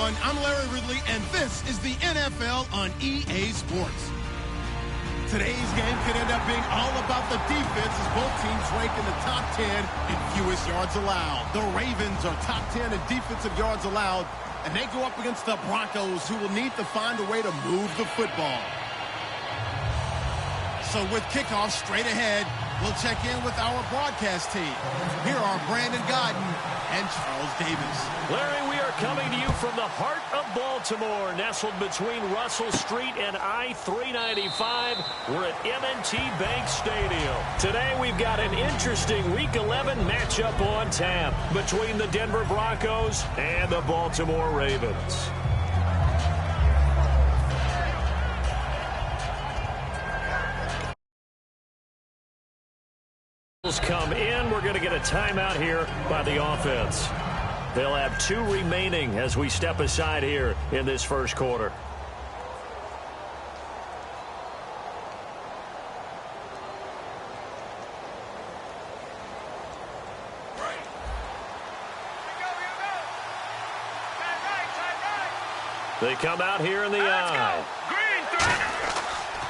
everyone. I'm Larry Ridley, and this is the NFL on EA Sports. Today's game could end up being all about the defense as both teams rank in the top 10 in fewest yards allowed. The Ravens are top 10 in defensive yards allowed, and they go up against the Broncos, who will need to find a way to move the football. So with kickoff straight ahead, we'll check in with our broadcast team. Here are Brandon Godden and Charles Davis. Larry, we are coming to you from the heart of Baltimore, nestled between Russell Street and I-395. We're at M&T Bank Stadium. Today we've got an interesting Week 11 matchup on tap between the Denver Broncos and the Baltimore Ravens. Come in. We're going to get a timeout here by the offense. They'll have 2 remaining as we step aside here in this first quarter. They come out here in the eye.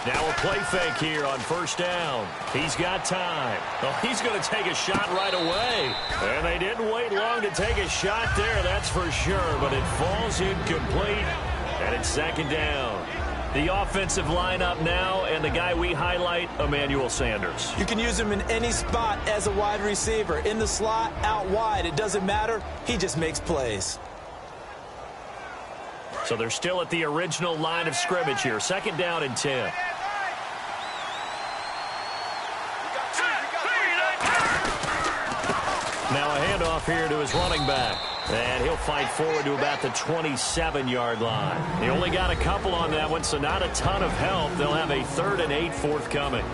Now a play fake here on first down. He's got time. Oh, he's going to take a shot right away. And they didn't wait long to take a shot there, that's for sure. But it falls incomplete, and it's second down. The offensive lineup now, and the guy we highlight, Emmanuel Sanders. You can use him in any spot as a wide receiver. In the slot, out wide, it doesn't matter. He just makes plays. So they're still at the original line of scrimmage here. Second down and 10. Now a handoff here to his running back. And he'll fight forward to about the 27-yard line. He only got a couple on that one, so not a ton of help. They'll have a 3rd and 8 forthcoming.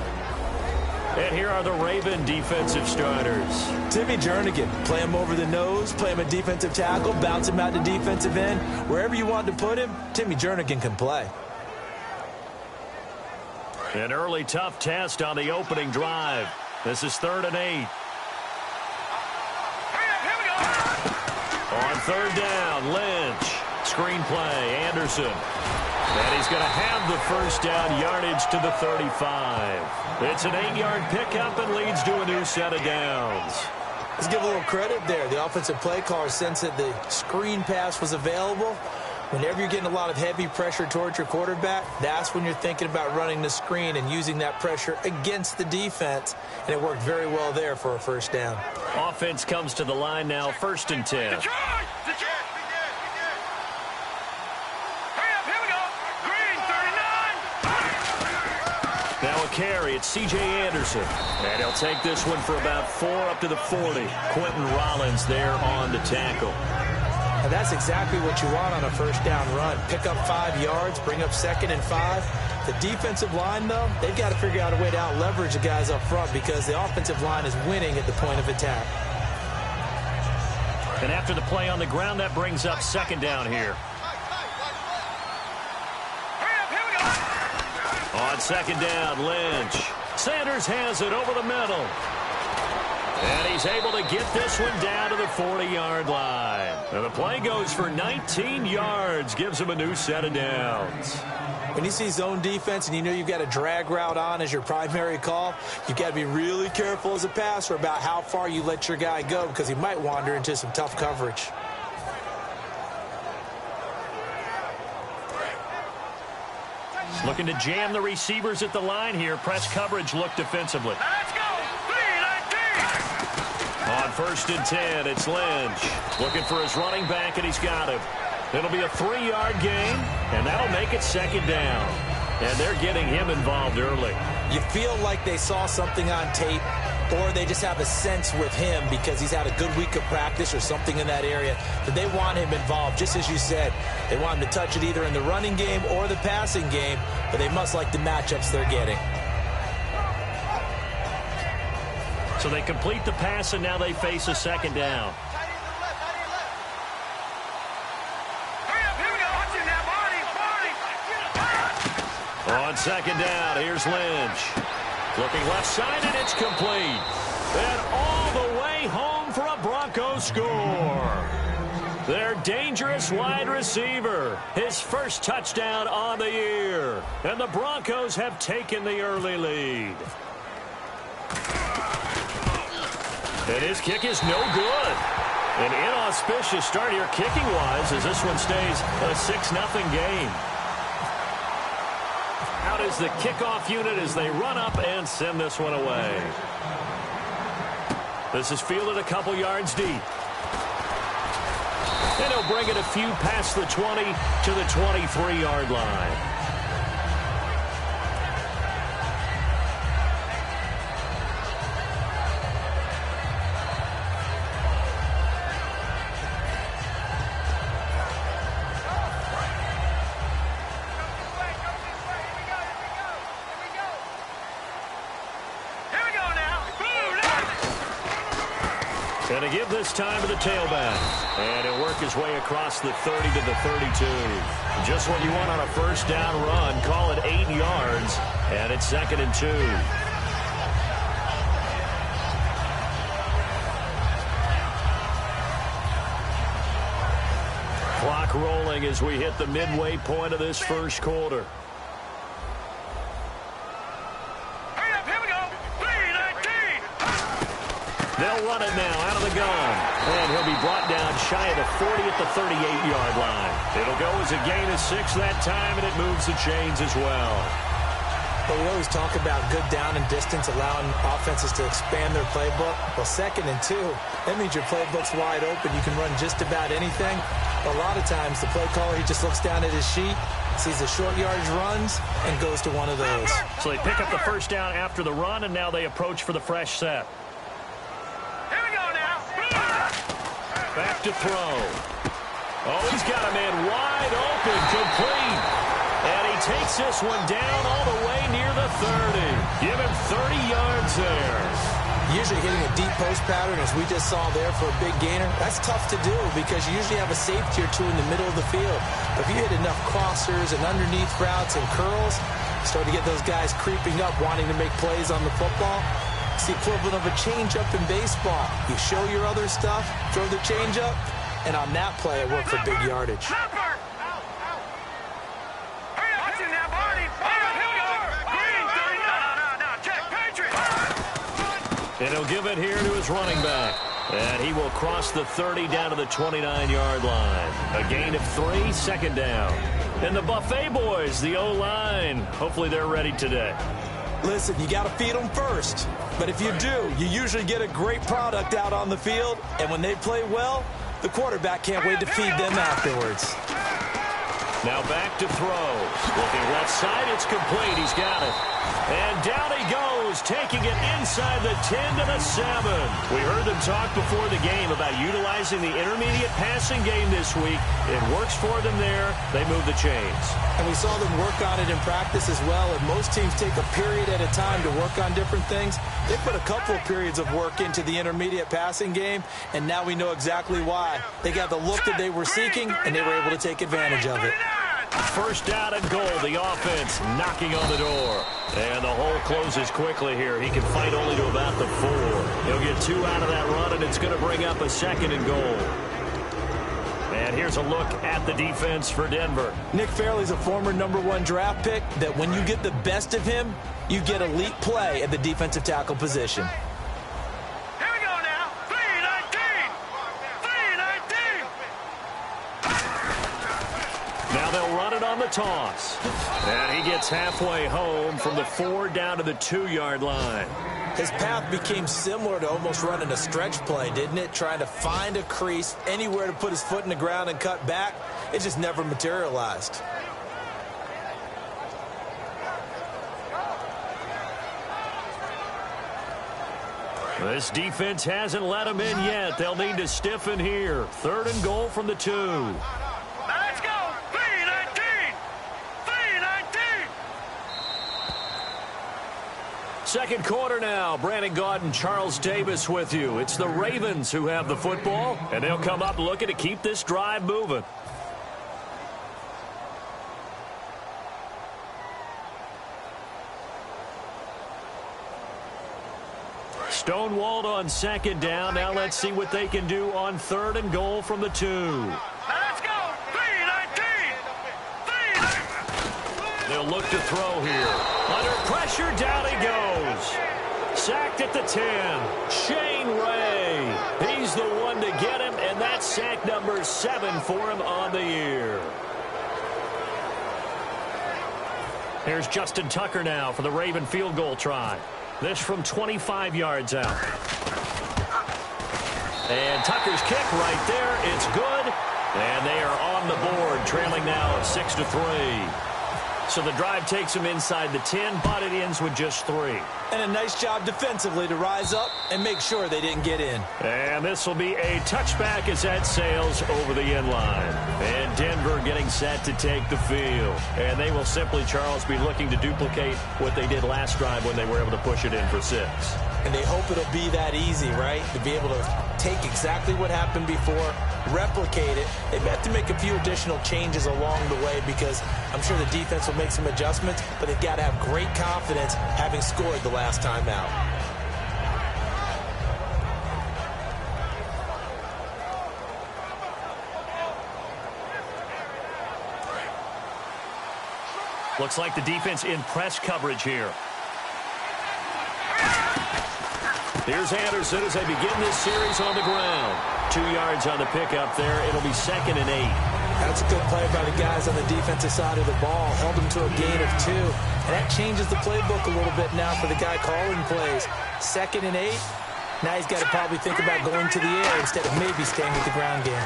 And here are the Raven defensive starters. Timmy Jernigan, play him over the nose, play him a defensive tackle, bounce him out to defensive end. Wherever you want to put him, Timmy Jernigan can play. An early tough test on the opening drive. This is 3rd and 8. On 3rd down, Lynch. Screen play, Anderson. And he's going to have the first down, yardage to the 35. It's an 8-yard pickup and leads to a new set of downs. Let's give a little credit there. The offensive play caller sensed that the screen pass was available. Whenever you're getting a lot of heavy pressure towards your quarterback, that's when you're thinking about running the screen and using that pressure against the defense. And it worked very well there for a first down. Offense comes to the line now, 1st and 10. Now a carry, it's C.J. Anderson. And he'll take this one for about 4 up to the 40. Quentin Rollins there on the tackle. And that's exactly what you want on a first down run. Pick up 5 yards, bring up 2nd and 5. The defensive line, though, they've got to figure out a way to out-leverage the guys up front because the offensive line is winning at the point of attack. And after the play on the ground, that brings up 2nd down here. On 2nd down, Lynch. Sanders has it over the middle. And he's able to get this one down to the 40-yard line. And the play goes for 19 yards, gives him a new set of downs. When you see zone defense and you know you've got a drag route on as your primary call, you've got to be really careful as a passer about how far you let your guy go because he might wander into some tough coverage. Looking to jam the receivers at the line here. Press coverage look defensively. Let's go. 3-19. On 1st and 10, it's Lynch. Looking for his running back, and he's got him. It'll be a 3-yard gain, and that'll make it 2nd down. And they're getting him involved early. You feel like they saw something on tape, or they just have a sense with him because he's had a good week of practice or something in that area that they want him involved. Just as you said, they want him to touch it either in the running game or the passing game, but they must like the matchups they're getting. So they complete the pass, and now they face a 2nd down. On 2nd down, here's Lynch. Looking left side, and it's complete. And all the way home for a Broncos score. Their dangerous wide receiver. His first touchdown on the year. And the Broncos have taken the early lead. And his kick is no good. An inauspicious start here kicking-wise as this one stays a 6-0 game. Out is the kickoff unit as they run up and send this one away. This is fielded a couple yards deep. And he'll bring it a few past the 20 to the 23-yard line. And to give this time to the tailback. And he'll work his way across the 30 to the 32. Just what you want on a first down run. Call it 8 yards. And it's 2nd and 2. Clock rolling as we hit the midway point of this first quarter. They'll run it now out of the gun. And he'll be brought down shy of the 40 at the 38-yard line. It'll go as a gain of 6 that time, and it moves the chains as well. But we always talk about good down and distance, allowing offenses to expand their playbook. Well, 2nd and 2, that means your playbook's wide open. You can run just about anything. A lot of times, the play caller, he just looks down at his sheet, sees the short yardage runs, and goes to one of those. So they pick up the first down after the run, and now they approach for the fresh set. Back to throw. Oh, he's got a man wide open, complete. And he takes this one down all the way near the 30. Give him 30 yards there. Usually hitting a deep post pattern, as we just saw there for a big gainer, that's tough to do because you usually have a safety or two in the middle of the field. But if you hit enough crossers and underneath routes and curls, start to get those guys creeping up, wanting to make plays on the football. It's the equivalent of a changeup in baseball. You show your other stuff, throw the changeup, and on that play, it worked for big yardage. And he'll give it here to his running back. And he will cross the 30 down to the 29-yard line. A gain of 3, 2nd down. And the Buffet boys, the O-line, hopefully they're ready today. Listen, you got to feed them first. But if you do, you usually get a great product out on the field. And when they play well, the quarterback can't wait to feed them afterwards. Now back to throw. Looking left side, it's complete. He's got it. And down he goes, taking it inside the 10 to the 7. We heard them talk before the game about utilizing the intermediate passing game this week. It works for them there. They move the chains. And we saw them work on it in practice as well. And most teams take a period at a time to work on different things. They put a couple of periods of work into the intermediate passing game, and now we know exactly why. They got the look that they were seeking, and they were able to take advantage of it. First down and goal. The offense knocking on the door. And the hole closes quickly here. He can fight only to about the 4. He'll get 2 out of that run, and it's going to bring up a 2nd and goal. And here's a look at the defense for Denver. Nick Fairley's a former #1 draft pick that when you get the best of him, you get elite play at the defensive tackle position. Now they'll run it on the toss. And he gets halfway home from the 4 down to the 2-yard line. His path became similar to almost running a stretch play, didn't it? Trying to find a crease, anywhere to put his foot in the ground and cut back. It just never materialized. This defense hasn't let him in yet. They'll need to stiffen here. 3rd and goal from the 2. Let's go! 3-19! 3-19! Second quarter now. Brandon Gaudin, Charles Davis with you. It's the Ravens who have the football, and they'll come up looking to keep this drive moving. Stonewalled on second down. Now let's see what they can do on 3rd and goal from the 2. Let's go. 3-19. They'll look to throw here. Under pressure, down he goes. Sacked at the 10. Shane Ray. He's the one to get him, and that's sack number 7 for him on the year. Here's Justin Tucker now for the Raven field goal try. This from 25 yards out. And Tucker's kick right there. It's good. And they are on the board, trailing now 6-3. So the drive takes them inside the 10, but it ends with just 3. And a nice job defensively to rise up and make sure they didn't get in. And this will be a touchback as that sails over the end line. And Denver getting set to take the field. And they will simply, Charles, be looking to duplicate what they did last drive when they were able to push it in for 6. And they hope it'll be that easy, right? To be able to take exactly what happened before, replicate it. They may have to make a few additional changes along the way because I'm sure the defense will make some adjustments, but they've got to have great confidence having scored the last time out. Looks like the defense in press coverage here. Here's Anderson as they begin this series on the ground. 2 yards on the pickup there. It'll be 2nd and 8. That's a good play by the guys on the defensive side of the ball. Held them to a gain of 2. And that changes the playbook a little bit now for the guy calling plays. 2nd and 8. Now he's got to probably think about going to the air instead of maybe staying with the ground game.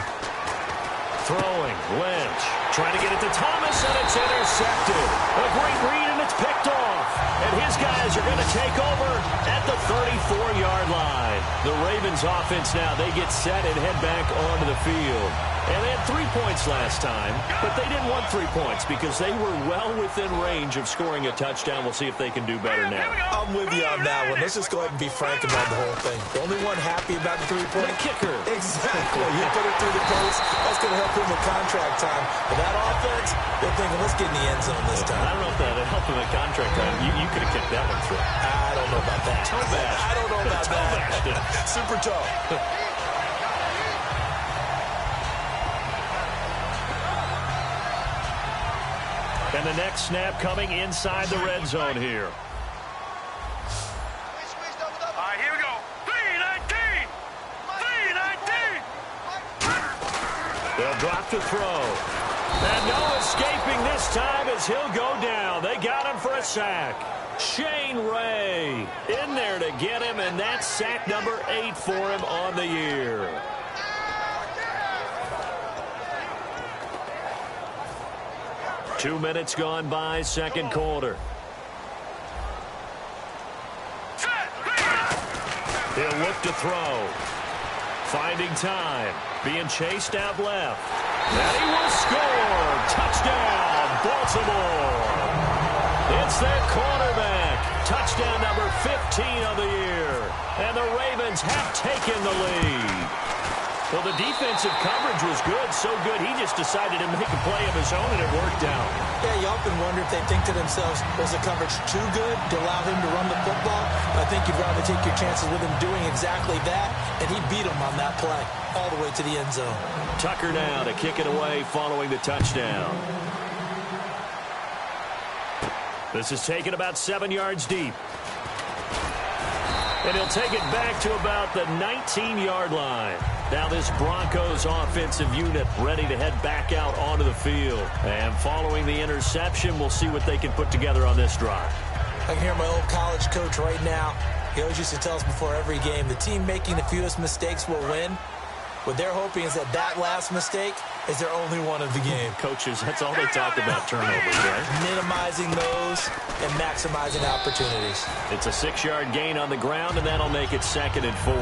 Throwing, Lynch. Trying to get it to Thomas, and it's intercepted. A great read, and it's picked off. And his guys are going to take over at the 34-yard line. The Ravens offense now, they get set and head back onto the field. And they had 3 points last time, but they didn't want 3 points because they were well within range of scoring a touchdown. We'll see if they can do better now. I'm with you on that one. Let's just go ahead and be frank about the whole thing. The only one happy about the 3 point The kicker. Exactly. You put it through the post. That's going to help him with contract time. But that offense, they're thinking, let's get in the end zone this time. I don't know if that helped him at contract time. You could have kicked that one through. I don't know about that. Toe bash. I don't know about that. Super toe. And the next snap coming inside the red zone here. All right, here we go. 3-19. 3-19. They'll drop to throw. And no escaping this time as he'll go down. They got him for a sack. Shane Ray in there to get him, and that's sack number 8 for him on the year. Two minutes gone by, second quarter. He'll look to throw. Finding time. Being chased out left. And he will score. Touchdown, Baltimore. It's their quarterback. Touchdown number 15 of the year. And the Ravens have taken the lead. Well, the defensive coverage was good, so good he just decided to make a play of his own, and it worked out. Yeah, you often wonder if they think to themselves, was the coverage too good to allow him to run the football? I think you'd rather take your chances with him doing exactly that, and he beat him on that play all the way to the end zone. Tucker now to kick it away following the touchdown. This is taken about 7 yards deep. And he'll take it back to about the 19-yard line. Now this Broncos offensive unit ready to head back out onto the field. And following the interception, we'll see what they can put together on this drive. I can hear my old college coach right now. He always used to tell us before every game, the team making the fewest mistakes will win. What they're hoping is that that last mistake is their only one of the game. Coaches, that's all they talk about, turnovers, right? Minimizing those and maximizing opportunities. It's a 6-yard gain on the ground, and that'll make it 2nd and 4.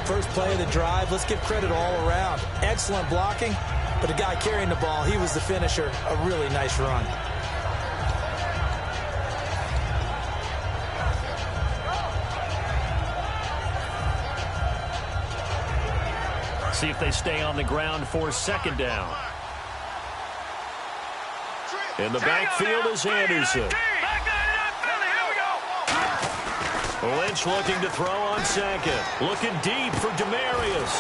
First play of the drive, let's give credit all around. Excellent blocking, but the guy carrying the ball, he was the finisher. A really nice run. See if they stay on the ground for 2nd down. In the backfield is Anderson. Lynch looking to throw on second. Looking deep for Demarius.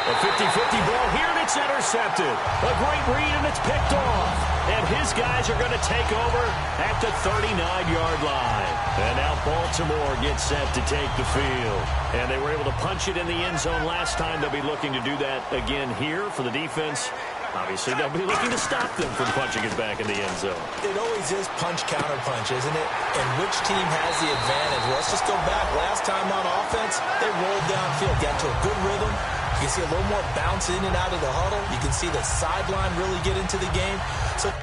A 50-50 ball here, and it's intercepted. A great read, and it's picked off. And his guys are going to take over at the 39-yard line. And now Baltimore gets set to take the field. And they were able to punch it in the end zone last time. They'll be looking to do that again here for the defense. Obviously, they'll be looking to stop them from punching it back in the end zone. It always is punch-counter-punch, isn't it? And which team has the advantage? Well, let's just go back. Last time on offense, they rolled downfield, got to a good rhythm. You can see a little more bounce in and out of the huddle. You can see the sideline really get into the game. So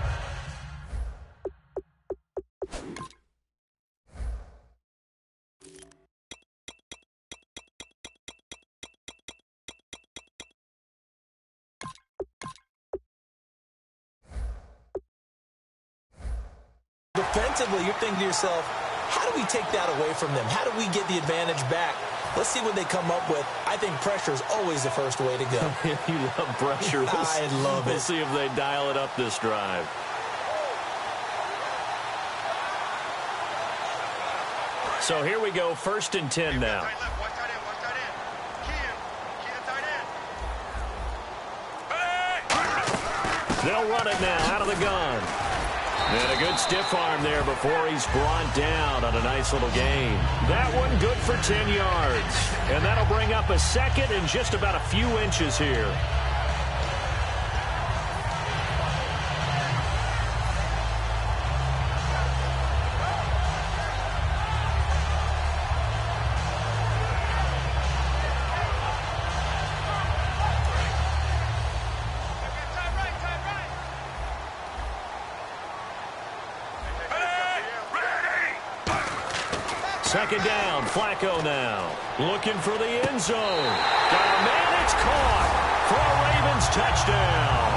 defensively, you're thinking to yourself, how do we take that away from them? How do we get the advantage back? Let's see what they come up with. I think pressure is always the first way to go. You love pressure. I love it. We'll see if they dial it up this drive. So here we go, 1st and 10 now. They'll run it now out of the gun. And a good stiff arm there before he's brought down on a nice little gain. That one good for 10 yards. And that'll bring up a second and just about a few inches here. Second down, Flacco now. Looking for the end zone. Got a man, it's caught for a Ravens touchdown.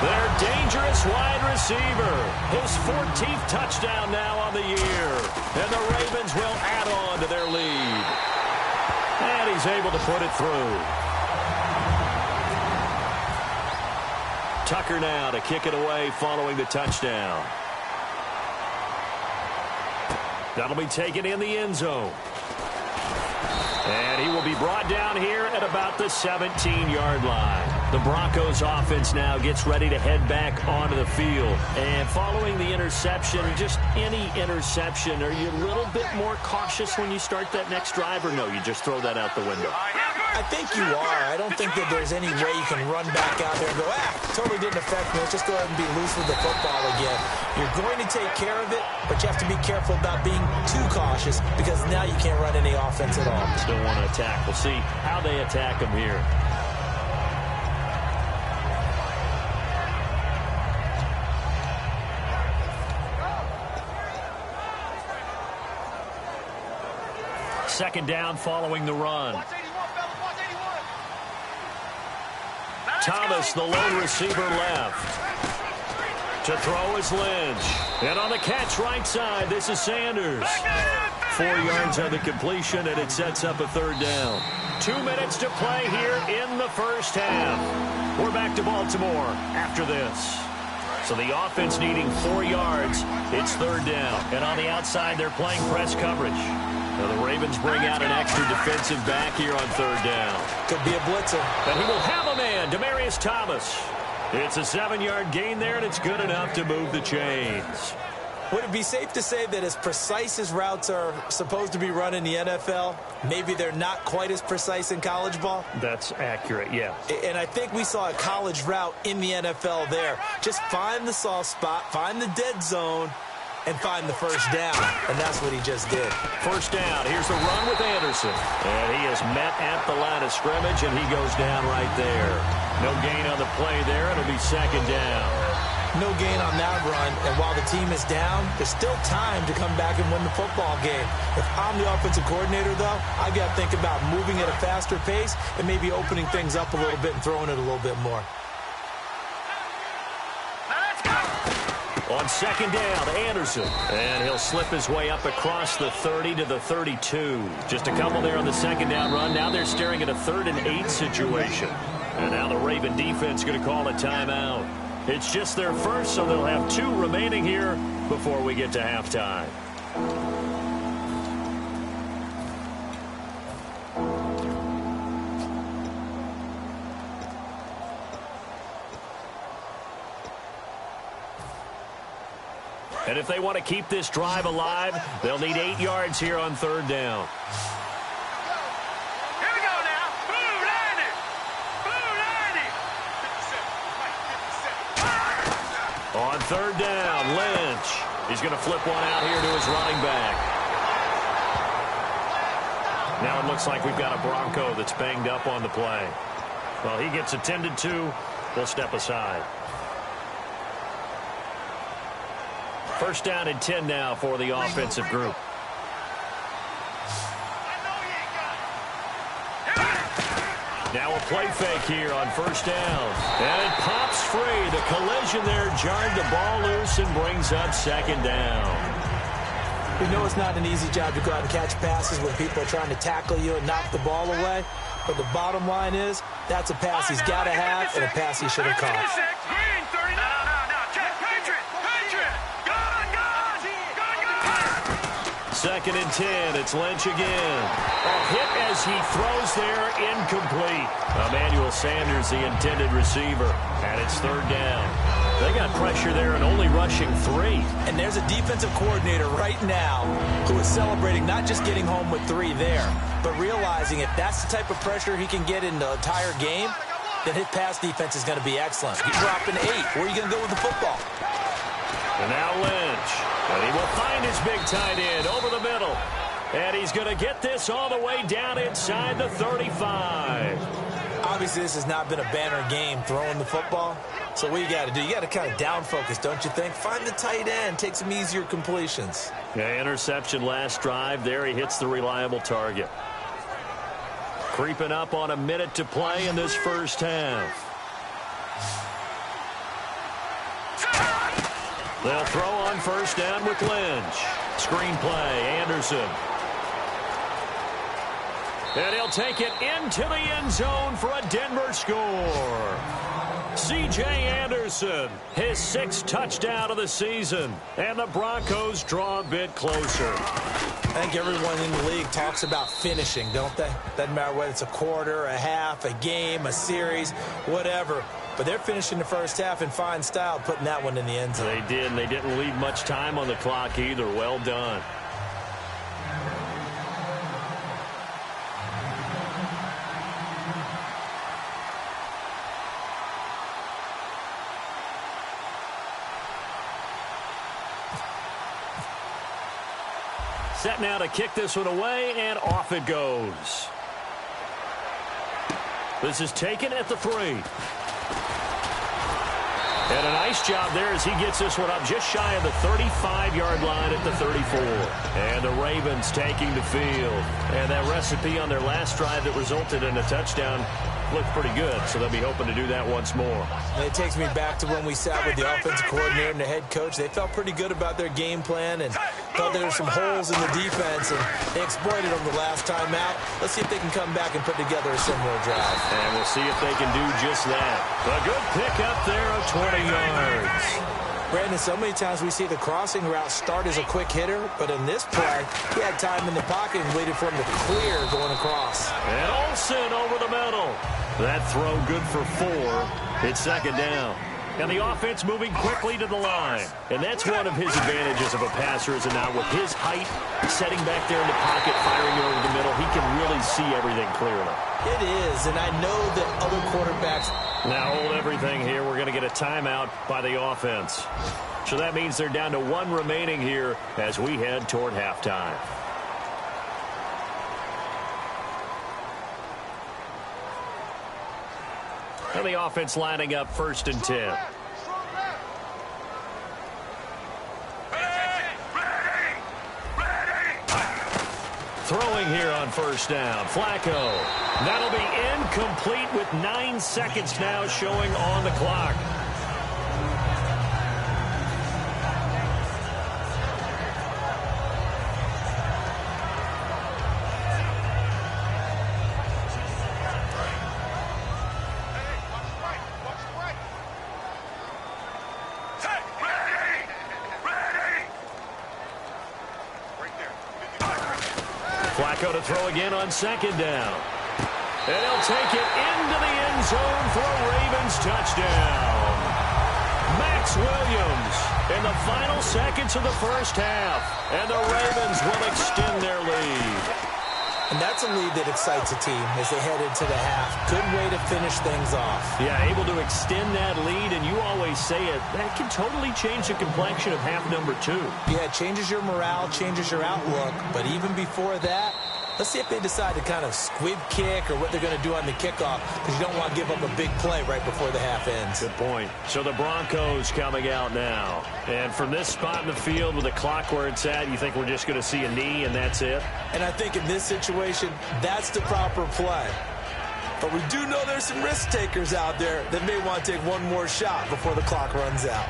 Their dangerous wide receiver. His 14th touchdown now on the year. And the Ravens will add on to their lead. And he's able to put it through. Tucker now to kick it away following the touchdown. That'll be taken in the end zone. And he will be brought down here at about the 17-yard line. The Broncos offense now gets ready to head back onto the field. And following the interception, just any interception, are you a little bit more cautious when you start that next drive, or no, you just throw that out the window? I think you are. I don't think that there's any way you can run back out there and go, totally didn't affect me. Let's just go ahead and be loose with the football again. You're going to take care of it, but you have to be careful about being too cautious because now you can't run any offense at all. Still want to attack. We'll see how they attack him here. Second down following the run. Thomas, the lone receiver, left. To throw is Lynch. And on the catch right side, this is Sanders. 4 yards on the completion, and it sets up a third down. 2 minutes to play here in the first half. We're back to Baltimore after this. So the offense needing 4 yards. It's third down. And on the outside, they're playing press coverage. Now the Ravens bring out an extra defensive back here on third down. Could be a blitzer. And he will have a man, Demarius Thomas. It's a 7-yard gain there, and it's good enough to move the chains. Would it be safe to say that as precise as routes are supposed to be run in the NFL, maybe they're not quite as precise in college ball? That's accurate, yeah. And I think we saw a college route in the NFL there. Just find the soft spot, find the dead zone, and find the first down. And that's what he just did. First down. Here's the run with Anderson. And he is met at the line of scrimmage, and he goes down right there. No gain on the play there. It'll be second down. No gain on that run, and while the team is down, there's still time to come back and win the football game. If I'm the offensive coordinator, though, I got to think about moving at a faster pace and maybe opening things up a little bit and throwing it a little bit more. On second down, Anderson. And he'll slip his way up across the 30 to the 32. Just a couple there on the second down run. Now they're staring at a 3rd and 8 situation. And now the Raven defense going to call a timeout. It's just their first, so they'll have 2 remaining here before we get to halftime. And if they want to keep this drive alive, they'll need 8 yards here on third down. Here we go now. Blue 90. Blue 90. On third down, Lynch. He's going to flip one out here to his running back. Now it looks like we've got a Bronco that's banged up on the play. Well, he gets attended to. We'll step aside. First down and 10 now for the offensive group. Now a play fake here on first down. And it pops free. The collision there jarred the ball loose and brings up second down. We know it's not an easy job to go out and catch passes when people are trying to tackle you and knock the ball away. But the bottom line is, that's a pass he's got to have and a pass he should have caught. Green 30. No. Patriot. Gun. Second and 10. It's Lynch again. A hit as he throws there, incomplete. Emmanuel Sanders, the intended receiver, and it's third down. They got pressure there and only rushing 3. And there's a defensive coordinator right now who is celebrating not just getting home with 3 there, but realizing if that's the type of pressure he can get in the entire game, then his pass defense is going to be excellent. He's dropping 8. Where are you going to go with the football? And now Lynch. And he will find his big tight end over the middle. And he's going to get this all the way down inside the 35. Obviously, this has not been a banner game throwing the football. So what you got to do, you got to kind of down focus, don't you think? Find the tight end, take some easier completions. Yeah, interception last drive. There he hits the reliable target. Creeping up on a minute to play in this first half. They'll throw on first down with Lynch. Screen play, Anderson. And he'll take it into the end zone for a Denver score. C.J. Anderson, his 6th touchdown of the season. And the Broncos draw a bit closer. I think everyone in the league talks about finishing, don't they? Doesn't matter whether it's a quarter, a half, a game, a series, whatever. But they're finishing the first half in fine style, putting that one in the end zone. They did, and they didn't leave much time on the clock either. Well done. Set now to kick this one away, and off it goes. This is taken at the 3. And a nice job there as he gets this one up just shy of the 35-yard line at the 34. And the Ravens taking the field. And that recipe on their last drive that resulted in a touchdown looked pretty good, so they'll be hoping to do that once more. And it takes me back to when we sat with the offensive coordinator and the head coach. They felt pretty good about their game plan and thought there were some holes in the defense, and they exploited them the last time out. Let's see if they can come back and put together a similar drive. And we'll see if they can do just that. A good pickup there of 20 yards. Brandon, so many times we see the crossing route start as a quick hitter, but in this play, he had time in the pocket and waited for him to clear going across. And Olsen over the middle. That throw good for 4. It's second down. And the offense moving quickly to the line. And that's one of his advantages of a passer, is now with his height, setting back there in the pocket, firing it over the middle, he can really see everything clearly. It is, and I know that other quarterbacks... Now hold everything here. We're going to get a timeout by the offense. So that means they're down to 1 remaining here as we head toward halftime. And the offense lining up first and 10. Throwing here on first down. Flacco. That'll be incomplete with 9 seconds now showing on the clock. Flacco to throw again on second down. And he'll take it into the end zone for a Ravens touchdown. Max Williams in the final seconds of the first half. And the Ravens will extend their lead. And that's a lead that excites a team as they head into the half. Good way to finish things off. Yeah, able to extend that lead, and you always say it, that can totally change the complexion of half number 2. Yeah, it changes your morale, changes your outlook. But even before that, let's see if they decide to kind of squib kick or what they're going to do on the kickoff, because you don't want to give up a big play right before the half ends. Good point. So the Broncos coming out now. And from this spot in the field with the clock where it's at, you think we're just going to see a knee and that's it? And I think in this situation, that's the proper play. But we do know there's some risk takers out there that may want to take one more shot before the clock runs out.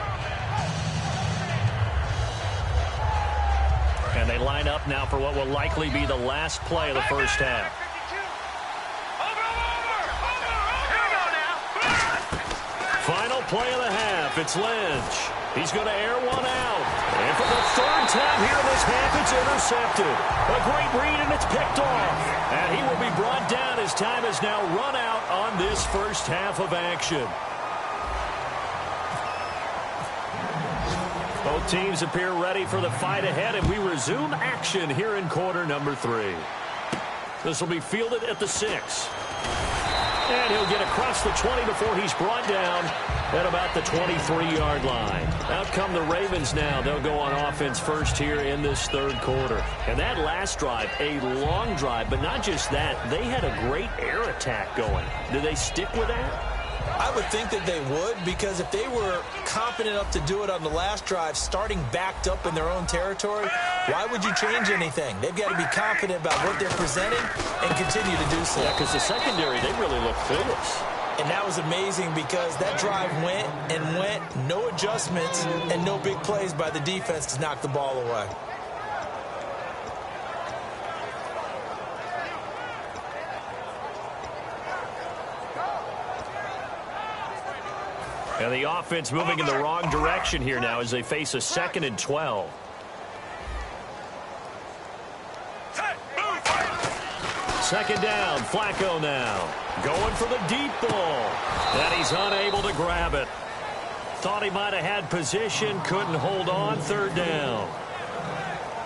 And they line up now for what will likely be the last play of the first half. Final play of the half. It's Lynch. He's going to air one out. And for the third time here in this half, it's intercepted. A great read, and it's picked off. And he will be brought down as time has now run out on this first half of action. Both teams appear ready for the fight ahead, and we resume action here in quarter number 3. This will be fielded at the 6. And he'll get across the 20 before he's brought down at about the 23-yard line. Out come the Ravens now. They'll go on offense first here in this third quarter. And that last drive, a long drive, but not just that. They had a great air attack going. Do they stick with that? I would think that they would, because if they were confident enough to do it on the last drive, starting backed up in their own territory, why would you change anything? They've got to be confident about what they're presenting and continue to do so. Yeah, because the secondary, they really look clueless. And that was amazing because that drive went and went, no adjustments, and no big plays by the defense to knock the ball away. And the offense moving in the wrong direction here now as they face a 2nd and 12. Second down, Flacco now. Going for the deep ball. And he's unable to grab it. Thought he might have had position, couldn't hold on, third down.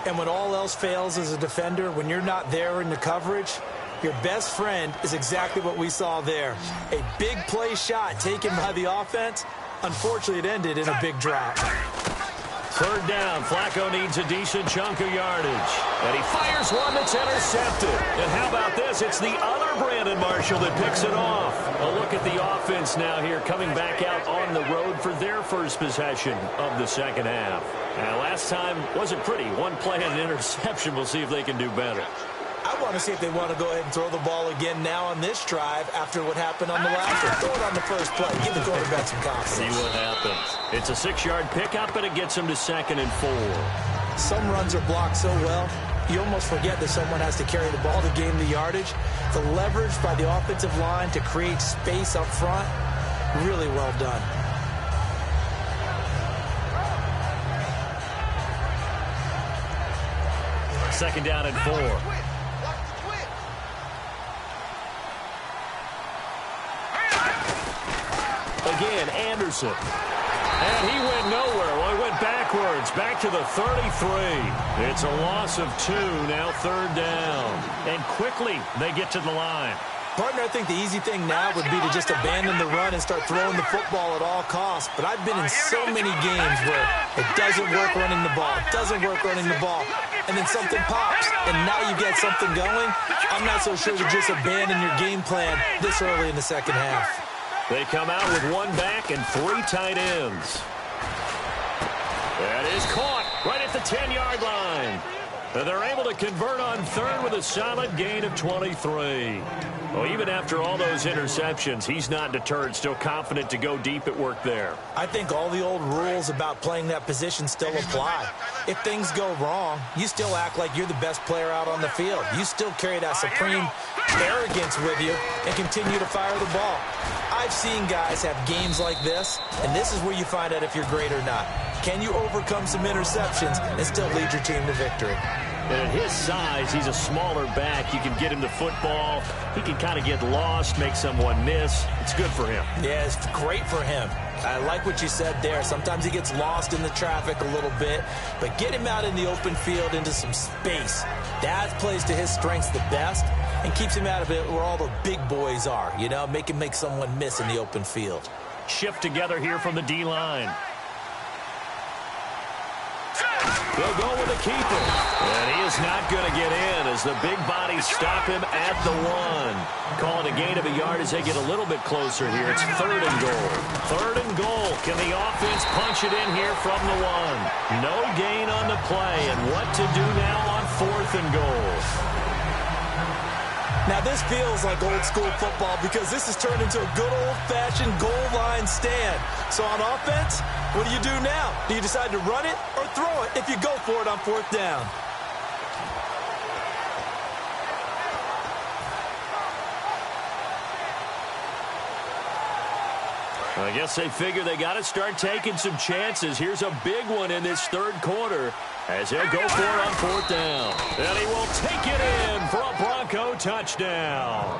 And when all else fails as a defender, when you're not there in the coverage, your best friend is exactly what we saw there. A big play shot taken by the offense. Unfortunately, it ended in a big drop. Third down, Flacco needs a decent chunk of yardage. And he fires one that's intercepted. And how about this? It's the other Brandon Marshall that picks it off. A look at the offense now here coming back out on the road for their first possession of the second half. And last time wasn't pretty. One play and an interception. We'll see if they can do better. I want to see if they want to go ahead and throw the ball again now on this drive after what happened on the last one. Throw it on the first play. Give the quarterback some confidence. See what happens. It's a 6-yard pickup, and it gets him to 2nd and 4. Some runs are blocked so well, you almost forget that someone has to carry the ball to gain the yardage. The leverage by the offensive line to create space up front, really well done. Second down and 4. Again, Anderson. And he went nowhere. Well, he went backwards, back to the 33. It's a loss of 2, now third down. And quickly, they get to the line. Partner, I think the easy thing now would be to just abandon the run and start throwing the football at all costs. But I've been in so many games where it doesn't work running the ball. It doesn't work running the ball. And then something pops, and now you get something going. I'm not so sure to just abandon your game plan this early in the second half. They come out with 1 back and 3 tight ends. That is caught right at the 10-yard line. And they're able to convert on third with a solid gain of 23. Well, even after all those interceptions, he's not deterred, still confident to go deep at work there. I think all the old rules about playing that position still apply. If things go wrong, you still act like you're the best player out on the field. You still carry that supreme arrogance with you and continue to fire the ball. I've seen guys have games like this, and this is where you find out if you're great or not. Can you overcome some interceptions and still lead your team to victory? And at his size, he's a smaller back. You can get him the football. He can kind of get lost, make someone miss. It's good for him. Yeah, it's great for him. I like what you said there. Sometimes he gets lost in the traffic a little bit, but get him out in the open field into some space. That plays to his strengths the best and keeps him out of it where all the big boys are, you know, make him make someone miss in the open field. Shift together here from the D-line. They'll go with the keeper. And he is not going to get in as the big bodies stop him at the 1. Calling a gain of a yard as they get a little bit closer here. It's 3rd and goal. 3rd and goal. Can the offense punch it in here from the 1? No gain on the play. And what to do now on 4th and goal? Now, this feels like old-school football because this has turned into a good old-fashioned goal line stand. So on offense, what do you do now? Do you decide to run it or throw it if you go for it on 4th down? I guess they figure they got to start taking some chances. Here's a big one in this 3rd quarter as they'll go for it on 4th down. And he will take it in for a Bronco touchdown.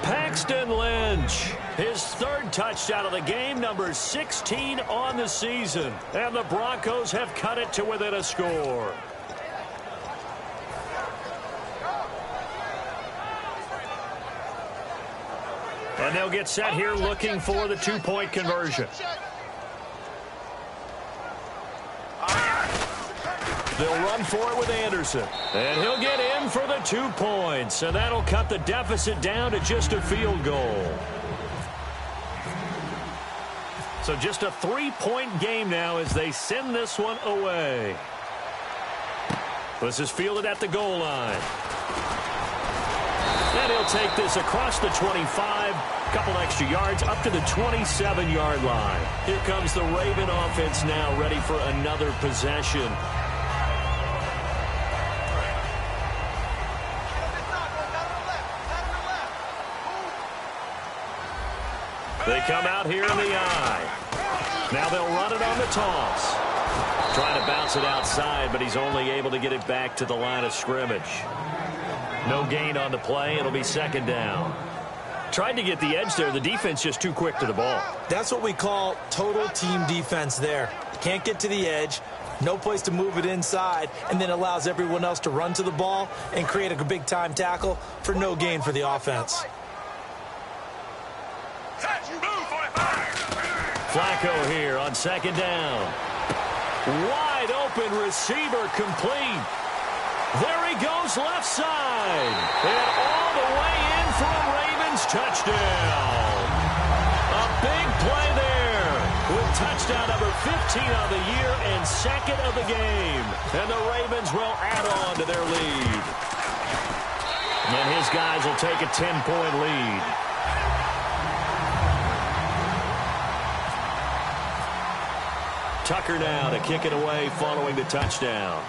Paxton Lynch, his 3rd touchdown of the game, number 16 on the season. And the Broncos have cut it to within a score. And they'll get set here looking for the 2-point conversion. They'll run for it with Anderson. And he'll get in for the 2 points. And that'll cut the deficit down to just a field goal. So just a 3-point game now as they send this one away. This is fielded at the goal line. And he'll take this across the 25, couple extra yards, up to the 27-yard line. Here comes the Raven offense now, ready for another possession. They come out here in the I. Now they'll run it on the toss. Trying to bounce it outside, but he's only able to get it back to the line of scrimmage. No gain on the play. It'll be 2nd down. Tried to get the edge there. The defense just too quick to the ball. That's what we call total team defense there. Can't get to the edge, no place to move it inside, and then allows everyone else to run to the ball and create a big-time tackle for no gain for the offense. Flacco here on 2nd down. Wide open receiver complete. There he goes left side. And all the way in for a Ravens touchdown. A big play there with touchdown number 15 of the year and 2nd of the game. And the Ravens will add on to their lead. And his guys will take a 10-point lead. Tucker now to kick it away following the touchdown.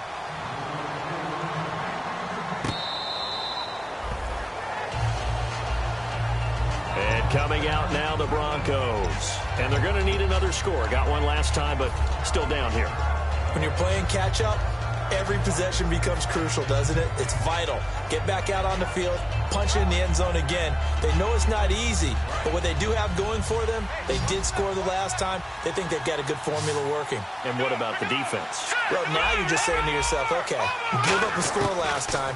And coming out now, the Broncos. And they're going to need another score. Got one last time, but still down here. When you're playing catch-up, every possession becomes crucial, doesn't it? It's vital. Get back out on the field, punch it in the end zone again. They know it's not easy, but what they do have going for them, they did score the last time. They think they've got a good formula working. And what about the defense? Well, now you're just saying to yourself, okay, you gave up a score last time.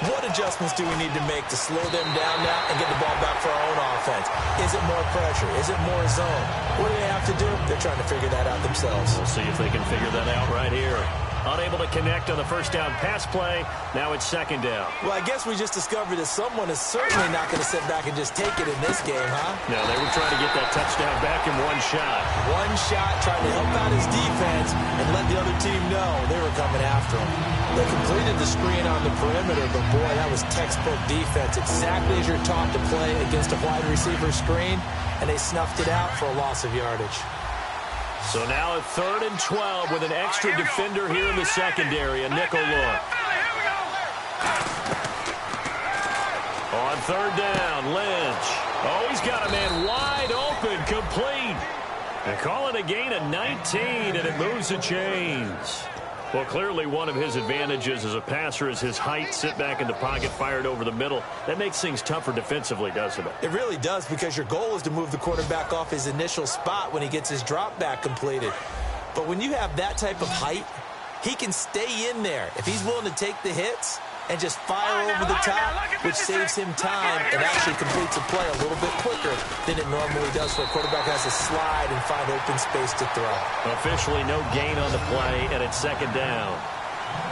What adjustments do we need to make to slow them down now and get the ball back for our own offense? Is it more pressure? Is it more zone? What do they have to do? They're trying to figure that out themselves. We'll see if they can figure that out right here. Unable to connect on the 1st down pass play. Now it's 2nd down. Well, I guess we just discovered that someone is certainly not going to sit back and just take it in this game, huh? No, they were trying to get that touchdown back in one shot. One shot, trying to help out his defense and let the other team know they were coming after him. They completed the screen on the perimeter, but boy, that was textbook defense. Exactly as you're taught to play against a wide receiver screen, and they snuffed it out for a loss of yardage. So now at 3rd and 12 with an extra defender here in the secondary, a nickel look. On 3rd down, Lynch. Oh, he's got a man wide open, complete. And call it a gain of 19, and it moves the chains. Well, clearly one of his advantages as a passer is his height. Sit back in the pocket, fired over the middle. That makes things tougher defensively, doesn't it? It really does, because your goal is to move the quarterback off his initial spot when he gets his drop back completed. But when you have that type of height, he can stay in there if he's willing to take the hits and just fire over the top, which saves him time and actually completes a play a little bit quicker than it normally does, where a quarterback has to slide and find open space to throw. Officially no gain on the play, and it's second down.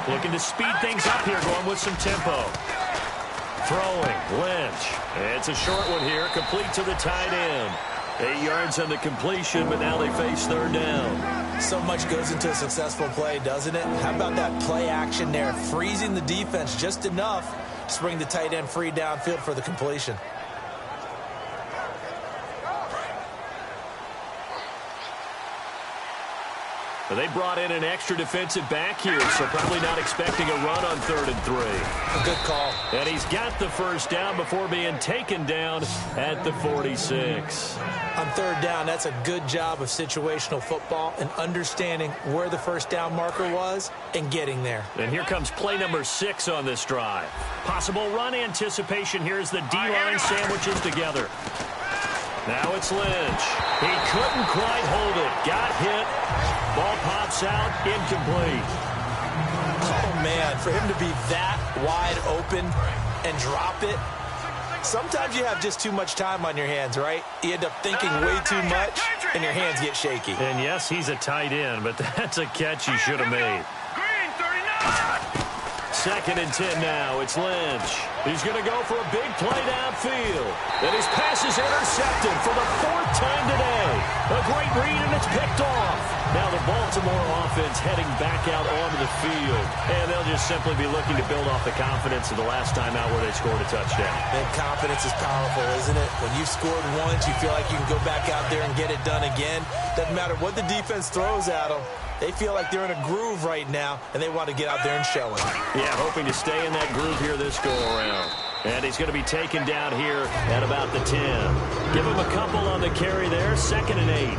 Looking to speed things up here, going with some tempo. Throwing, Lynch. It's a short one here, complete to the tight end. 8 yards on the completion, but now they face third down. So much goes into a successful play, doesn't it? How about that play action there, freezing the defense just enough to bring the tight end free downfield for the completion. They brought in an extra defensive back here, so probably not expecting a run on 3rd and 3. A good call. And he's got the first down before being taken down at the 46. On 3rd down, that's a good job of situational football and understanding where the first down marker was and getting there. And here comes play number 6 on this drive. Possible run anticipation here as the D-line sandwiches together. Now it's Lynch. He couldn't quite hold it. Got hit. Ball pops out, incomplete. Oh, man, for him to be that wide open and drop it, sometimes you have just too much time on your hands, right? You end up thinking way too much, and your hands get shaky. And, yes, he's a tight end, but that's a catch he should have made. Green 39. 2nd and 10 now. It's Lynch. He's going to go for a big play downfield. And his pass is intercepted for the 4th time today. A great read, and it's picked off. Now the Baltimore offense heading back out onto the field. And they'll just simply be looking to build off the confidence of the last time out where they scored a touchdown. And confidence is powerful, isn't it? When you've scored once, you feel like you can go back out there and get it done again. Doesn't matter what the defense throws at them. They feel like they're in a groove right now, and they want to get out there and show it. Yeah, hoping to stay in that groove here this go-around. And he's going to be taken down here at about the 10. Give him a couple on the carry there. 2nd and 8.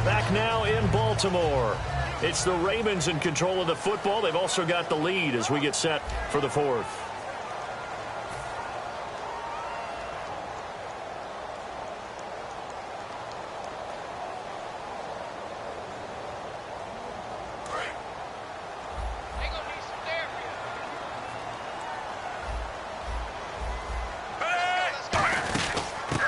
Back now in Baltimore. It's the Ravens in control of the football. They've also got the lead as we get set for the 4th.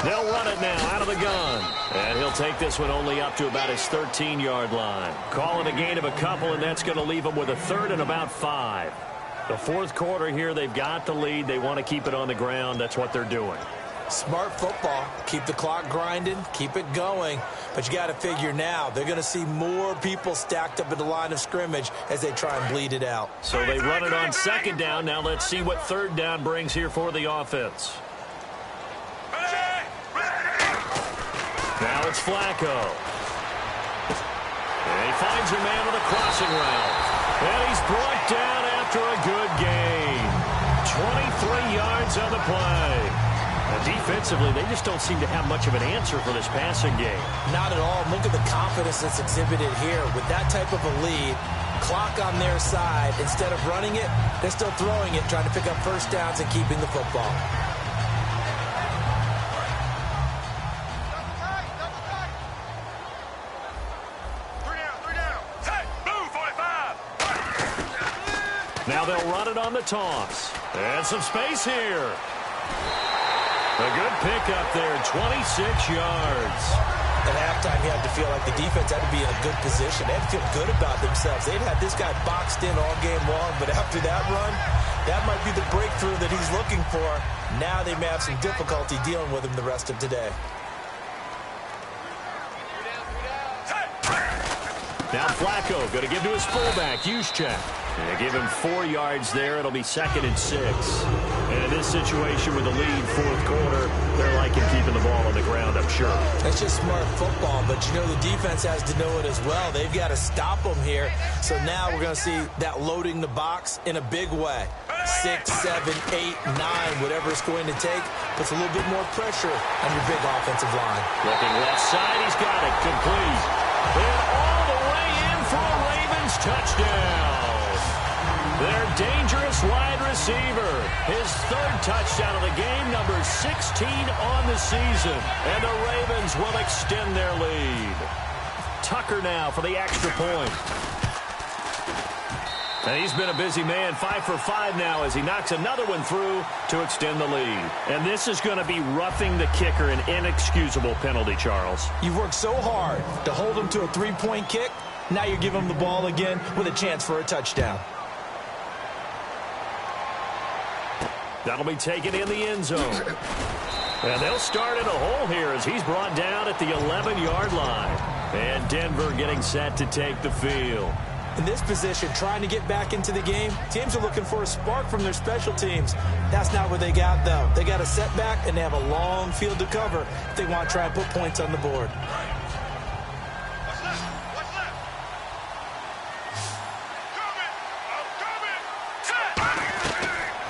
They'll run it now out of the gun. And he'll take this one only up to about his 13-yard line. Call it a gain of a couple, and that's going to leave him with a 3rd and about 5. The 4th quarter here, they've got the lead. They want to keep it on the ground. That's what they're doing. Smart football. Keep the clock grinding. Keep it going. But you got to figure now, they're going to see more people stacked up at the line of scrimmage as they try and bleed it out. So they run it on 2nd down. Now let's see what 3rd down brings here for the offense. Now it's Flacco. And he finds a man with a crossing route. And he's brought down after a good gain. 23 yards on the play. And defensively, they just don't seem to have much of an answer for this passing game. Not at all. Look at the confidence that's exhibited here. With that type of a lead, clock on their side, instead of running it, they're still throwing it, trying to pick up first downs and keeping the football. Now they'll run it on the toss. And some space here. A good pickup there, 26 yards. At halftime, you had to feel like the defense had to be in a good position. They had to feel good about themselves. They'd had this guy boxed in all game long, but after that run, that might be the breakthrough that he's looking for. Now they may have some difficulty dealing with him the rest of today. Now Flacco going to give to his fullback, Juszczyk. And give him 4 yards there. It'll be 2nd and 6. And in this situation with the lead, 4th quarter, they're liking keeping the ball on the ground, I'm sure. That's just smart football, but you know the defense has to know it as well. They've got to stop them here. So now we're going to see that loading the box in a big way. 6, 7, 8, 9, whatever it's going to take, puts a little bit more pressure on your big offensive line. Looking left side, he's got it complete. And all the way in for a Ravens touchdown. Their dangerous wide receiver. His 3rd touchdown of the game, number 16 on the season. And the Ravens will extend their lead. Tucker now for the extra point. And he's been a busy man, 5 for 5 now as he knocks another one through to extend the lead. And this is going to be roughing the kicker, an inexcusable penalty, Charles. You've worked so hard to hold him to a 3-point kick. Now you give him the ball again with a chance for a touchdown. That'll be taken in the end zone. And they'll start in a hole here as he's brought down at the 11-yard line. And Denver getting set to take the field. In this position, trying to get back into the game, teams are looking for a spark from their special teams. That's not what they got, though. They got a setback, and they have a long field to cover if they want to try and put points on the board.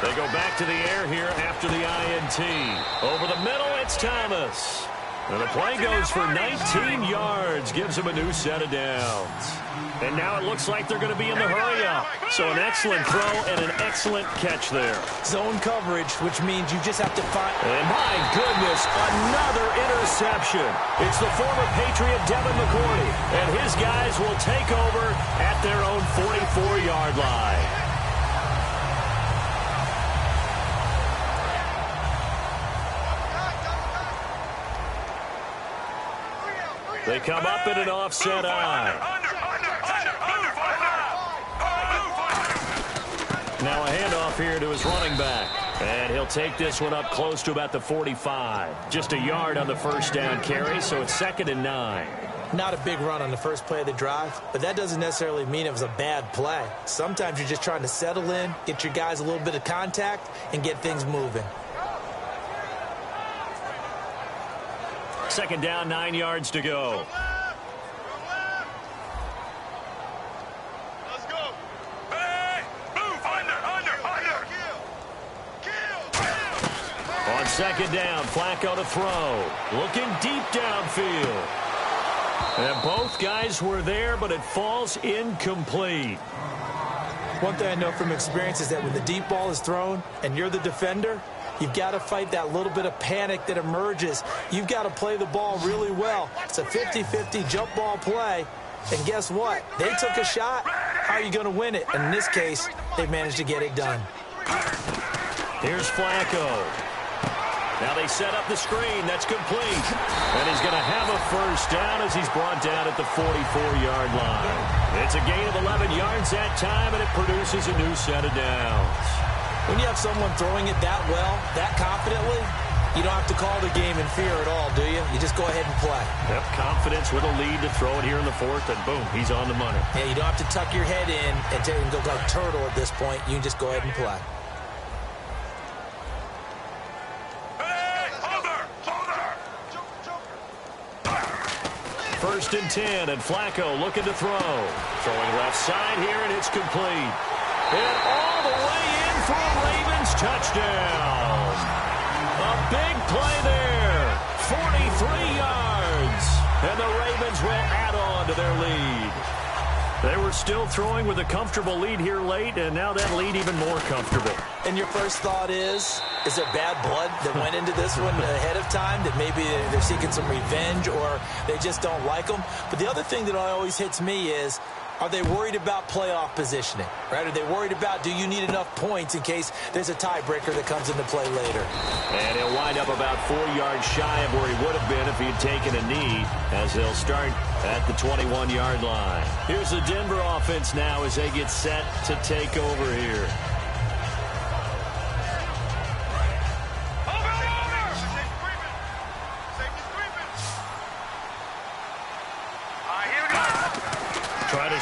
They go back to the air here after the INT. Over the middle, it's Thomas. And the play goes for 19 yards, gives him a new set of downs. And now it looks like they're going to be in the hurry-up. So an excellent throw and an excellent catch there. Zone coverage, which means you just have to find... And my goodness, another interception. It's the former Patriot Devin McCourty. And his guys will take over at their own 44-yard line. They come up in an offset eye. Now a handoff here to his running back. And he'll take this one up close to about the 45. Just a yard on the first down carry, so it's 2nd and 9. Not a big run on the first play of the drive, but that doesn't necessarily mean it was a bad play. Sometimes you're just trying to settle in, get your guys a little bit of contact, and get things moving. 2nd down, 9 yards to go. Let's go. Hey, move, under. Kill. On 2nd down, Flacco to throw. Looking deep downfield. And both guys were there, but it falls incomplete. One thing I know from experience is that when the deep ball is thrown and you're the defender, you've got to fight that little bit of panic that emerges. You've got to play the ball really well. It's a 50-50 jump ball play. And guess what? They took a shot. How are you going to win it? And in this case, they managed to get it done. Here's Flacco. Now they set up the screen. That's complete. And he's going to have a first down as he's brought down at the 44-yard line. It's a gain of 11 yards that time, and it produces a new set of downs. When you have someone throwing it that well, that confidently, you don't have to call the game in fear at all, do you? You just go ahead and play. Yep, confidence with a lead to throw it here in the 4th, and boom, he's on the money. Yeah, you don't have to tuck your head in and go like turtle at this point. You can just go ahead and play. Hey, hold her. 1st and 10, and Flacco looking to throw. Throwing left side here, and it's complete. And all the way in for a Ravens touchdown. A big play there. 43 yards. And the Ravens will add on to their lead. They were still throwing with a comfortable lead here late, and now that lead even more comfortable. And your first thought is there bad blood that went into this one ahead of time, that maybe they're seeking some revenge or they just don't like them? But the other thing that always hits me is, are they worried about playoff positioning, right? Are they worried about, do you need enough points in case there's a tiebreaker that comes into play later? And he'll wind up about 4 yards shy of where he would have been if he had taken a knee, as they'll start at the 21-yard line. Here's the Denver offense now as they get set to take over here.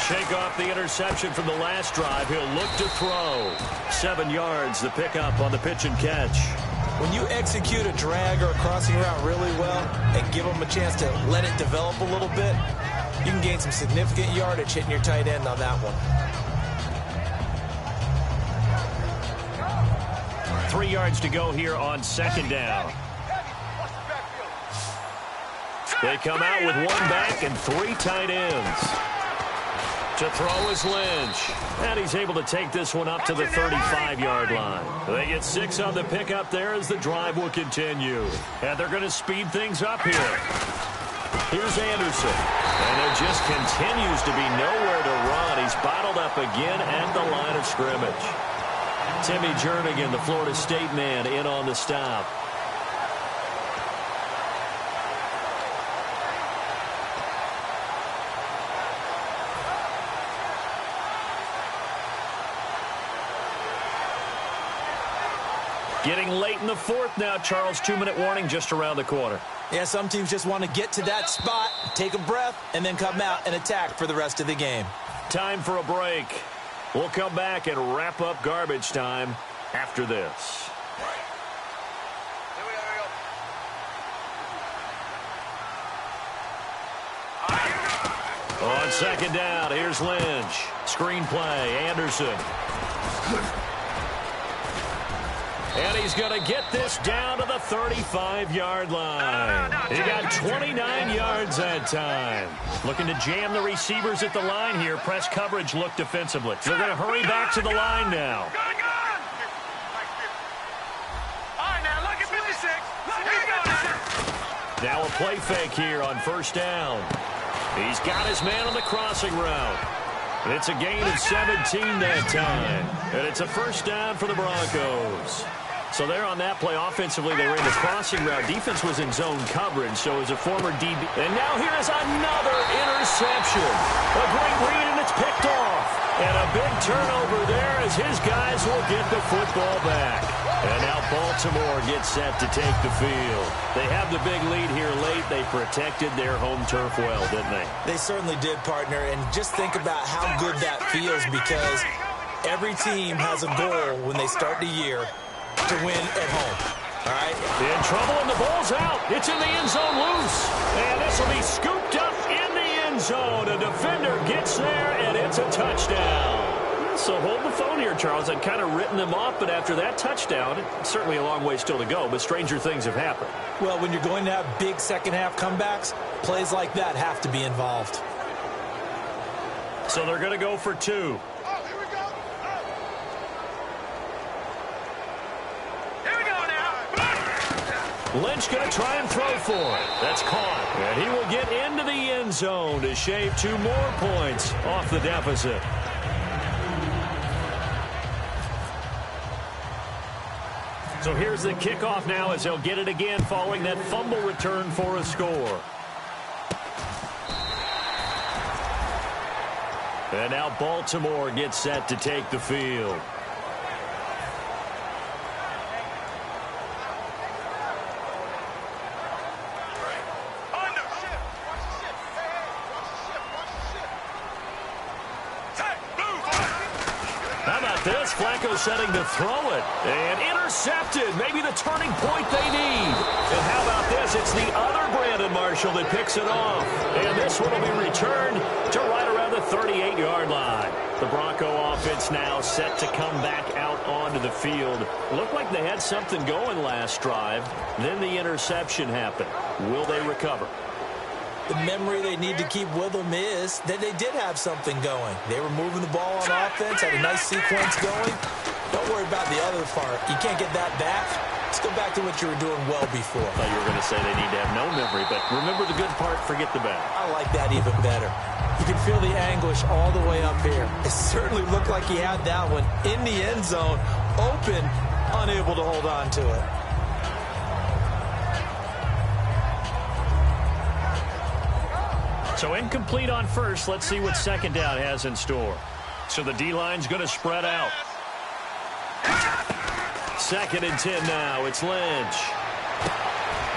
shake off the interception from the last drive. He'll look to throw. 7 yards, the pickup on the pitch and catch. When you execute a drag or a crossing route really well and give them a chance to let it develop a little bit, you can gain some significant yardage hitting your tight end on that one. 3 yards to go here on second down. They come out with 1 back and 3 tight ends. To throw is Lynch. And he's able to take this one up to the 35-yard line. They get 6 on the pickup there as the drive will continue. And they're going to speed things up here. Here's Anderson. And there just continues to be nowhere to run. He's bottled up again at the line of scrimmage. Timmy Jernigan, the Florida State man, in on the stop. Getting late in the fourth now, Charles. 2-minute warning just around the corner. Yeah, some teams just want to get to that spot, take a breath, and then come out and attack for the rest of the game. Time for a break. We'll come back and wrap up garbage time after this. On second down, here's Lynch. Screen play, Anderson. And he's going to get this down to the 35-yard line. He got 29 yards that time. Looking to jam the receivers at the line here. Press coverage look defensively. They're going to hurry back to the line now. Now a play fake here on first down. He's got his man on the crossing route. It's a gain of 17 that time. And it's a first down for the Broncos. So there on that play, offensively, they ran the crossing route. Defense was in zone coverage, so as a former DB. And now here is another interception. A great read, and it's picked off. And a big turnover there as his guys will get the football back. And now Baltimore gets set to take the field. They have the big lead here late. They protected their home turf well, didn't they? They certainly did, partner. And just think about how good that feels, because every team has a goal when they start the year to win at home. All right? In trouble, and the ball's out. It's in the end zone loose. And this will be scooped up in the end zone. A defender gets there, and it's a touchdown. So hold the phone here, Charles. I'd kind of written them off, but after that touchdown, certainly a long way still to go, but stranger things have happened. Well, when you're going to have big second-half comebacks, plays like that have to be involved. So they're going to go for 2. Lynch going to try and throw for it. That's caught. And he will get into the end zone to shave 2 more points off the deficit. So here's the kickoff now as they'll get it again following that fumble return for a score. And now Baltimore gets set to take the field. This, Flacco setting to throw it. And intercepted. Maybe the turning point they need. And how about this? It's the other Brandon Marshall that picks it off. And this one will be returned to right around the 38-yard line. The Bronco offense now set to come back out onto the field. Looked like they had something going last drive. Then the interception happened. Will they recover? The memory they need to keep with them is that they did have something going. They were moving the ball on offense, had a nice sequence going. Don't worry about the other part. You can't get that back. Let's go back to what you were doing well before. I thought you were going to say they need to have no memory, but remember the good part, forget the bad. I like that even better. You can feel the anguish all the way up here. It certainly looked like he had that one in the end zone, open, unable to hold on to it. So incomplete on first. Let's see what second down has in store. So the D-line's going to spread out. 2nd and 10 now. It's Lynch.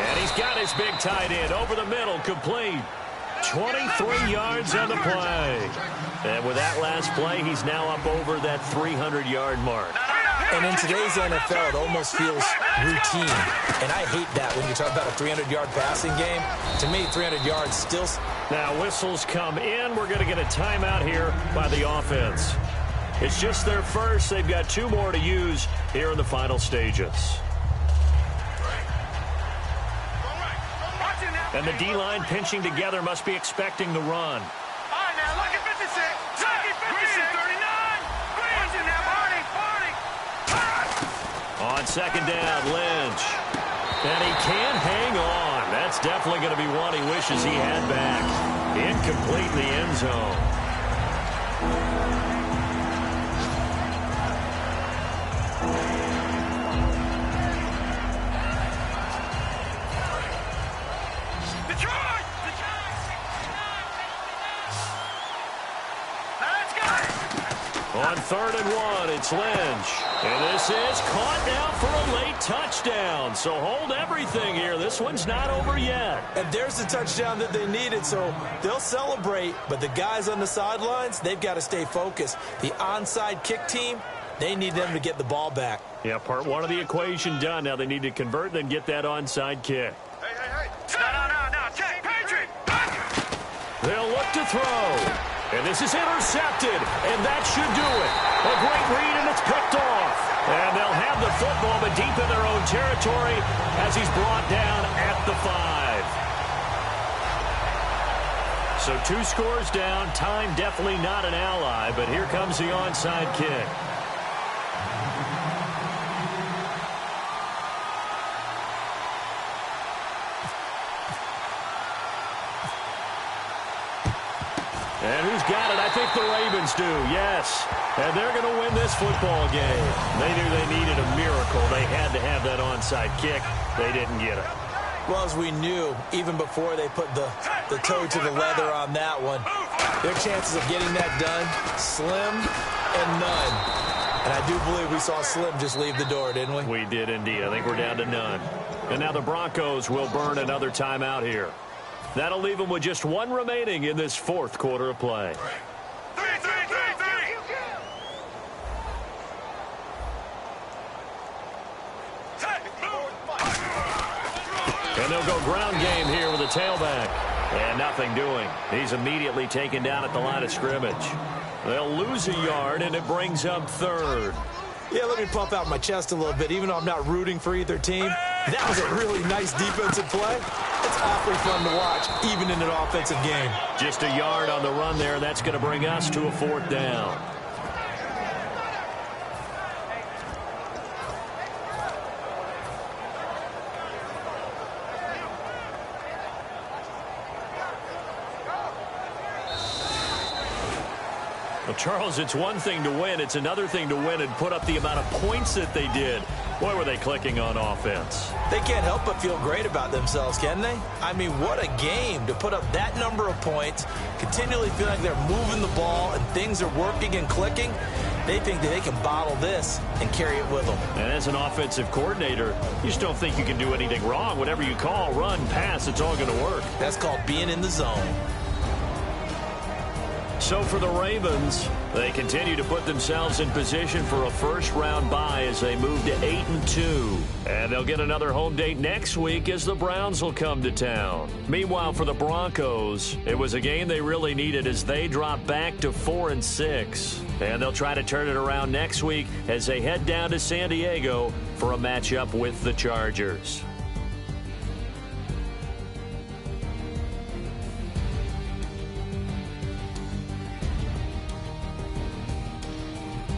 And he's got his big tight end over the middle, complete. 23 yards on the play. And with that last play, he's now up over that 300-yard mark. And in today's NFL, it almost feels routine. And I hate that when you talk about a 300-yard passing game. To me, 300 yards still... Now, whistles come in. We're going to get a timeout here by the offense. It's just their first. They've got 2 more to use here in the final stages. And the D-line pinching together must be expecting the run. All right, now, look at 56. Look at 56. 39. Green. Now, Barney. On second down, Lynch. And he can't hang on. That's definitely going to be one he wishes he had back. Incomplete in the end zone. Detroit. Let's go. On 3rd and 1, it's Lynch. And this is caught now for a late touchdown. So hold everything here. This one's not over yet. And there's the touchdown that they needed, so they'll celebrate. But the guys on the sidelines, they've got to stay focused. The onside kick team, they need them to get the ball back. Yeah, part 1 of the equation done. Now they need to convert and then get that onside kick. Hey. No. Take Patriot. They'll look to throw. And this is intercepted, and that should do it. A great read, and it's picked off. And they'll have the football, but deep in their own territory as he's brought down at the 5. So 2 scores down. Time definitely not an ally, but here comes the onside kick. And who's got it? I think the Ravens do, yes. And they're going to win this football game. They knew they needed a miracle. They had to have that onside kick. They didn't get it. Well, as we knew, even before they put the toe to the leather on that one, their chances of getting that done, slim and none. And I do believe we saw Slim just leave the door, didn't we? We did indeed. I think we're down to none. And now the Broncos will burn another timeout here. That'll leave them with just 1 remaining in this 4th quarter of play. 3. And they'll go ground game here with a tailback. And nothing doing. He's immediately taken down at the line of scrimmage. They'll lose a yard, and it brings up 3rd. Yeah, let me puff out my chest a little bit. Even though I'm not rooting for either team, that was a really nice defensive play. It's awfully fun to watch, even in an offensive game. Just a yard on the run there. That's going to bring us to a 4th down. Well, Charles, it's one thing to win. It's another thing to win and put up the amount of points that they did. Boy, were they clicking on offense. They can't help but feel great about themselves, can they? I mean, what a game to put up that number of points, continually feel like they're moving the ball and things are working and clicking. They think that they can bottle this and carry it with them. And as an offensive coordinator, you just don't think you can do anything wrong. Whatever you call, run, pass, it's all going to work. That's called being in the zone. So for the Ravens, they continue to put themselves in position for a first-round bye as they move to 8-2. And they'll get another home date next week as the Browns will come to town. Meanwhile, for the Broncos, it was a game they really needed as they drop back to 4-6. And they'll try to turn it around next week as they head down to San Diego for a matchup with the Chargers.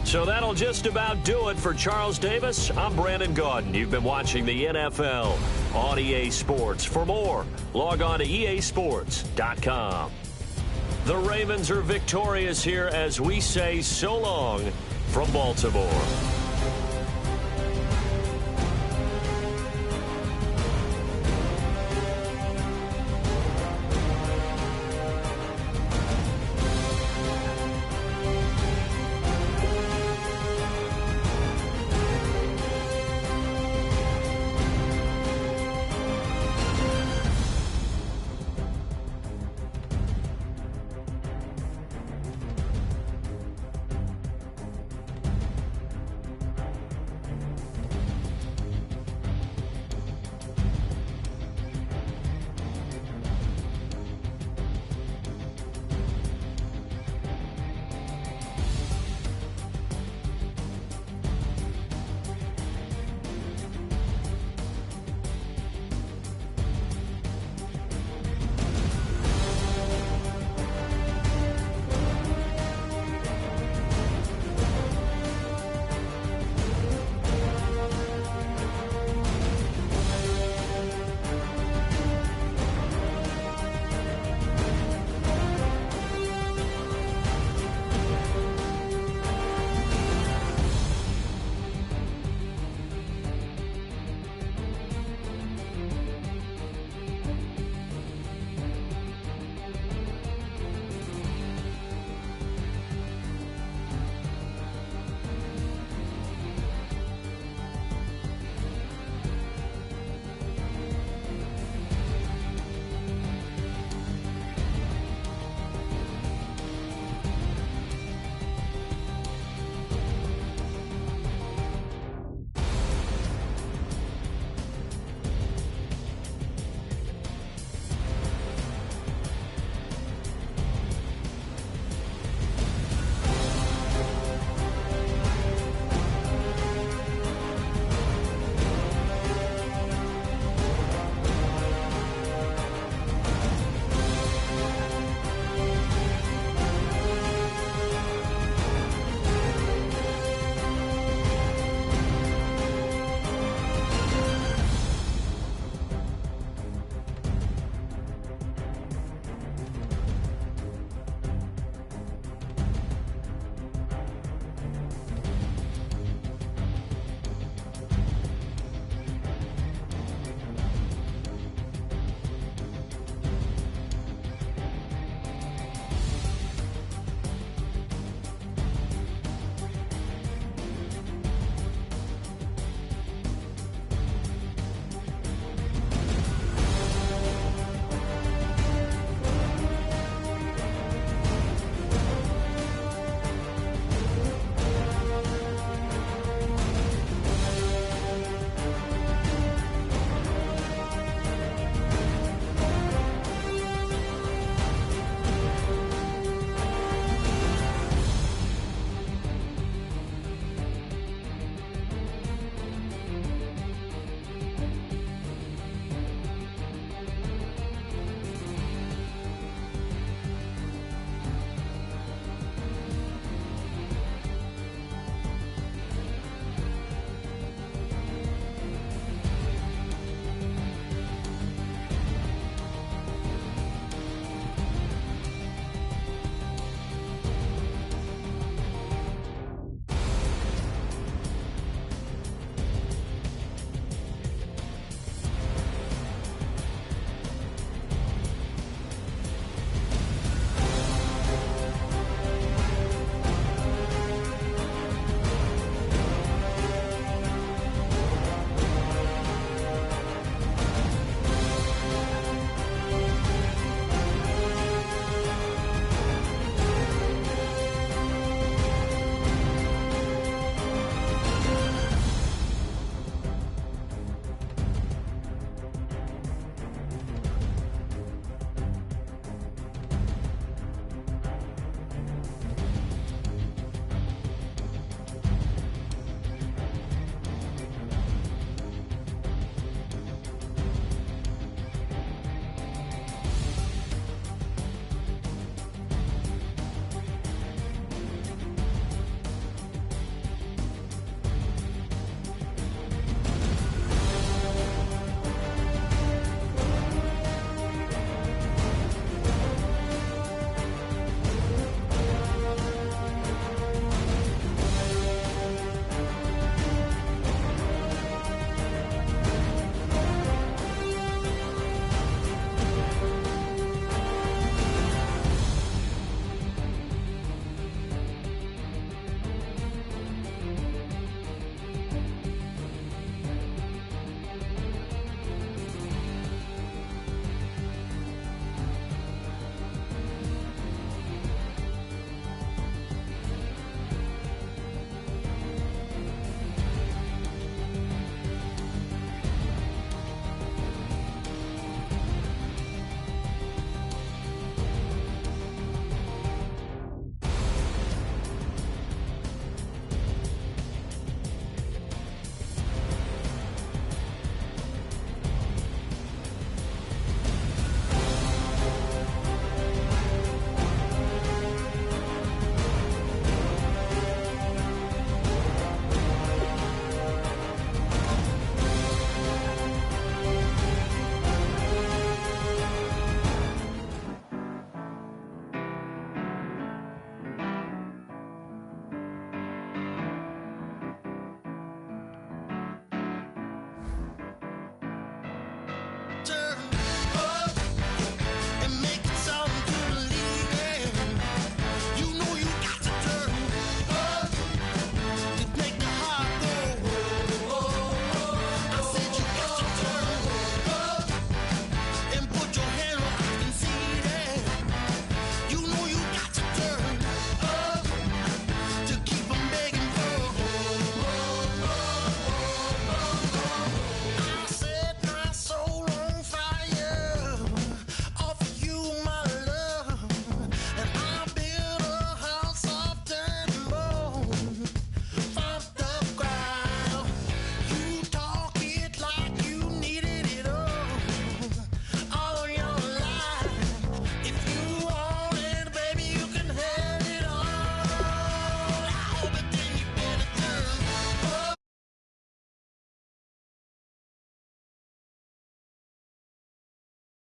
So that'll just about do it for Charles Davis. I'm Brandon Gaudin. You've been watching the NFL on EA Sports. For more, log on to easports.com. The Ravens are victorious here as we say so long from Baltimore.